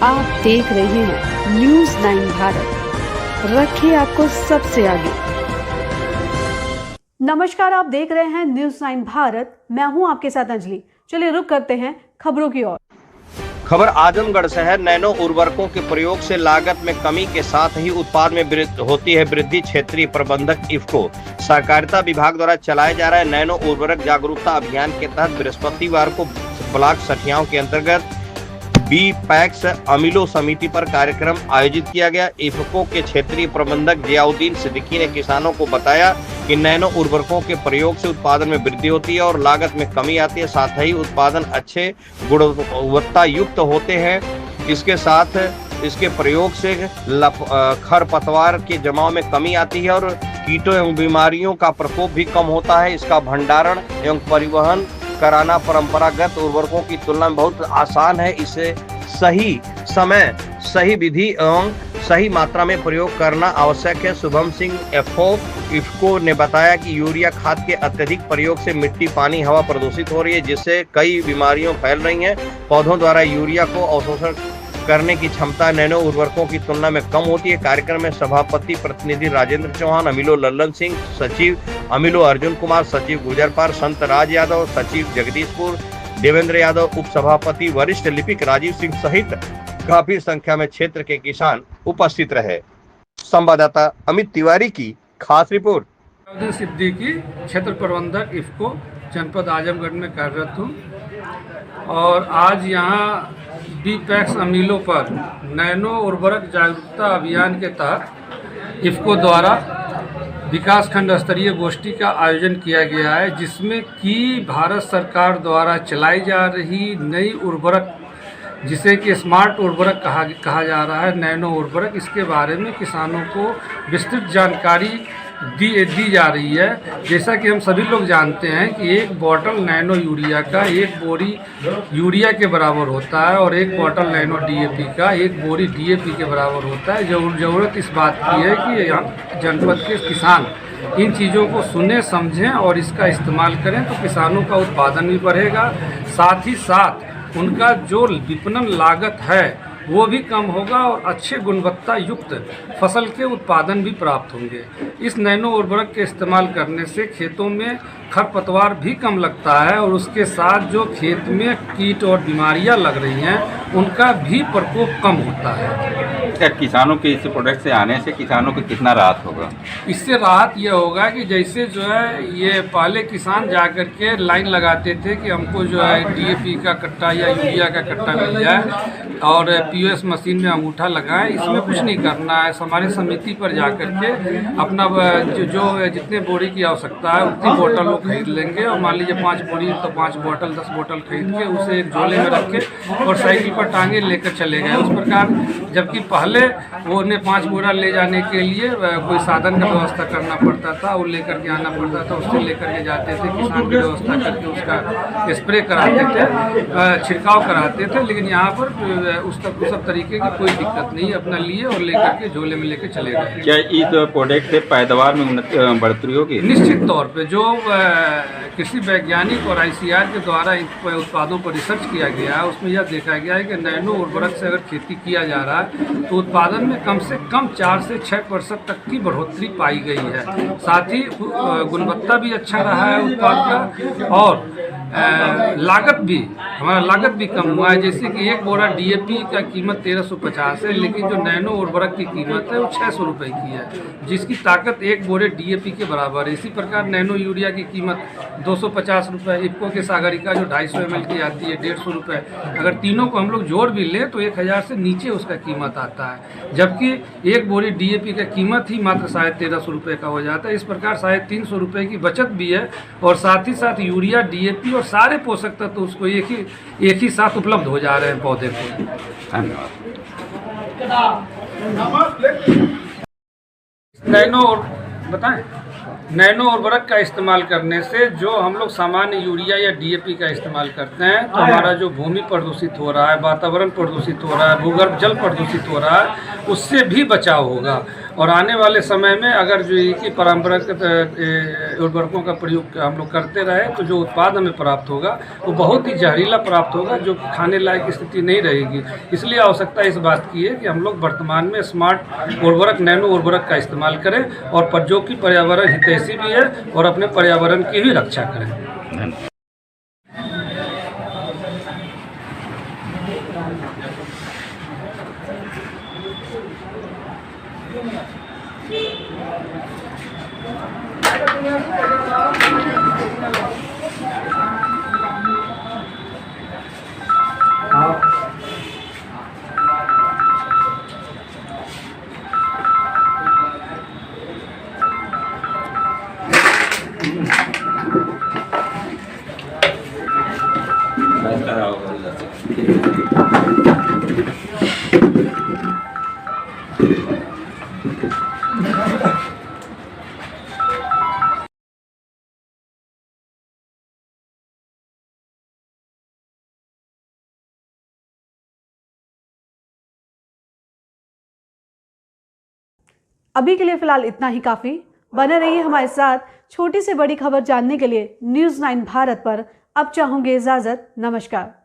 आप देख रहे हैं न्यूज़ 9 भारत, रखिए आपको सबसे आगे। नमस्कार, आप देख रहे हैं न्यूज़ 9 भारत, मैं हूं आपके साथ अंजलि। चलिए रुक करते हैं खबरों की ओर। खबर आजमगढ़ से है। नैनो उर्वरकों के प्रयोग से लागत में कमी के साथ ही उत्पाद में होती है वृद्धि। क्षेत्रीय प्रबंधक इफ्को सहकारिता विभाग द्वारा चलाए जा रहे नैनो उर्वरक जागरूकता अभियान के तहत बृहस्पतिवार को ब्लॉक सठियाओं के अंतर्गत बी पैक्स अमीलो समिति पर कार्यक्रम आयोजित किया गया। इफ्को के क्षेत्रीय प्रबंधक जियाउद्दीन सिद्दीकी ने किसानों को बताया कि नैनो उर्वरकों के प्रयोग से उत्पादन में वृद्धि होती है और लागत में कमी आती है, साथ ही उत्पादन अच्छे गुणवत्ता युक्त होते हैं। इसके साथ इसके प्रयोग से खरपतवार के जमाव में कमी आती है और कीटों एवं बीमारियों का प्रकोप भी कम होता है। इसका भंडारण एवं परिवहन कराना परंपरागत उर्वरकों की तुलना में बहुत आसान है। इसे सही समय, सही विधि एवं सही मात्रा में प्रयोग करना आवश्यक है। शुभम सिंह इफ्को ने बताया कि यूरिया खाद के अत्यधिक प्रयोग से मिट्टी, पानी, हवा प्रदूषित हो रही है, जिससे कई बीमारियां फैल रही हैं। पौधों द्वारा यूरिया को अवशोषण करने की क्षमता नैनो उर्वरकों की तुलना में कम होती है। कार्यक्रम में सभापति प्रतिनिधि राजेंद्र चौहान, अमीलो लल्लन सिंह, सचिव अमीलो अर्जुन कुमार, सचिव गुजरपार संत राज यादव, सचिव जगदीशपुर देवेंद्र यादव, उप सभापति वरिष्ठ लिपिक राजीव सिंह सहित काफी संख्या में क्षेत्र के किसान उपस्थित रहे। संवाददाता अमित तिवारी की खास रिपोर्ट। सिद्दीकी, क्षेत्र प्रबंधक इफ्को, जनपद आजमगढ़ में कार्यरत हूँ और आज यहाँ बी पैक्स अमीलो पर नैनो उर्वरक जागरूकता अभियान के तहत इफ्को द्वारा विकास खंड स्तरीय गोष्ठी का आयोजन किया गया है, जिसमें कि भारत सरकार द्वारा चलाई जा रही नई उर्वरक, जिसे कि स्मार्ट उर्वरक कहा जा रहा है, नैनो उर्वरक, इसके बारे में किसानों को विस्तृत जानकारी दी जा रही है। जैसा कि हम सभी लोग जानते हैं कि एक बॉटल नैनो यूरिया का एक बोरी यूरिया के बराबर होता है और एक बॉटल नैनो डीएपी का एक बोरी डीएपी के बराबर होता है। ज़रूरत इस बात की है कि जनपद के किसान इन चीज़ों को सुने, समझें और इसका इस्तेमाल करें, तो किसानों का उत्पादन भी बढ़ेगा, साथ ही साथ उनका जो विपणन लागत है वो भी कम होगा और अच्छे गुणवत्ता युक्त फसल के उत्पादन भी प्राप्त होंगे। इस नैनो उर्वरक के इस्तेमाल करने से खेतों में खरपतवार भी कम लगता है और उसके साथ जो खेत में कीट और बीमारियां लग रही हैं उनका भी प्रकोप कम होता है। क्या किसानों के इस प्रोडक्ट से आने से किसानों को कितना राहत होगा? इससे राहत यह होगा कि जैसे जो है ये पहले किसान जाकर के लाइन लगाते थे कि हमको जो है डीएपी का कट्टा या यूरिया का कट्टा मिल जाए और पीओएस मशीन में अंगूठा लगाएं। इसमें कुछ नहीं करना है, हमारी समिति पर जाकर के अपना जो जितने बोरी की आवश्यकता है उतनी बोतल वो खरीद लेंगे और मान लीजिए 5 बोरी तो 5 बोतल 10 बोतल खरीद के उसे एक झोले में रख के और साइकिल पर टांगे लेकर चले गए। उस प्रकार जबकि पहले वो उन्हें 5 बोरा ले जाने के लिए कोई साधन का व्यवस्था करना पड़ता था, वो लेकर के आना पड़ता था, उससे लेकर के जाते थे, किसान की व्यवस्था करके उसका स्प्रे कराते थे, छिड़काव कराते थे। लेकिन यहाँ पर उस सब तरीके की कोई दिक्कत नहीं, अपना लिए और लेकर के झोले में लेकर चले गए। क्या इस प्रोडक्ट से पैदावार में बढ़ोतरी होगी? निश्चित तौर पे जो कृषि वैज्ञानिक और आईसीआर के द्वारा उत्पादों पर रिसर्च किया गया है उसमें यह देखा गया है कि नैनो उर्वरक से अगर खेती किया जा रहा है तो उत्पादन में कम से कम 4 से 6% तक की बढ़ोतरी पाई गई है। साथ ही गुणवत्ता भी अच्छा रहा है उत्पाद का और हमारा लागत भी कम हुआ है। जैसे कि एक बोरा डीएपी का कीमत 1350 है, लेकिन जो नैनो उर्वरक की कीमत है वो 600 रुपये की है, जिसकी ताकत एक बोरे डीएपी के बराबर है। इसी प्रकार नैनो यूरिया की कीमत 250 रुपये, इफ्को के सागरिका जो 250 ml की आती है 150 रुपये। अगर तीनों को हम लोग जोड़ भी लें तो 1000 से नीचे उसका कीमत आता है, जबकि एक बोरी डीएपी का कीमत ही मात्र 1350 रुपये का हो जाता है। इस प्रकार 350 रुपये की बचत भी है और साथ ही साथ यूरिया, डीएपी और सारे पोषक तत्व उसको एक ही साथ उपलब्ध हो जा रहे हैं पौधे को। धन्यवाद। नैनो उर्वरक का इस्तेमाल करने से जो हम लोग सामान्य यूरिया या डीएपी का इस्तेमाल करते हैं तो हमारा जो भूमि प्रदूषित हो रहा है, वातावरण प्रदूषित हो रहा है, भूगर्भ जल प्रदूषित हो रहा है, उससे भी बचाव होगा। और आने वाले समय में अगर जो एक ही परंपरागत उर्वरकों का प्रयोग हम लोग करते रहे तो जो उत्पाद हमें प्राप्त होगा वो बहुत ही जहरीला प्राप्त होगा, जो खाने लायक स्थिति नहीं रहेगी। इसलिए आवश्यकता इस बात की है कि हम लोग वर्तमान में स्मार्ट उर्वरक, नैनो उर्वरक का इस्तेमाल करें और जो कि पर्यावरण हितैषी भी है और अपने पर्यावरण की भी रक्षा करें। अभी के लिए फिलहाल इतना ही काफी। बने रहिए हमारे साथ। छोटी से बड़ी खबर जानने के लिए न्यूज़ 9 भारत पर अब चाहूंगी इजाजत। नमस्कार।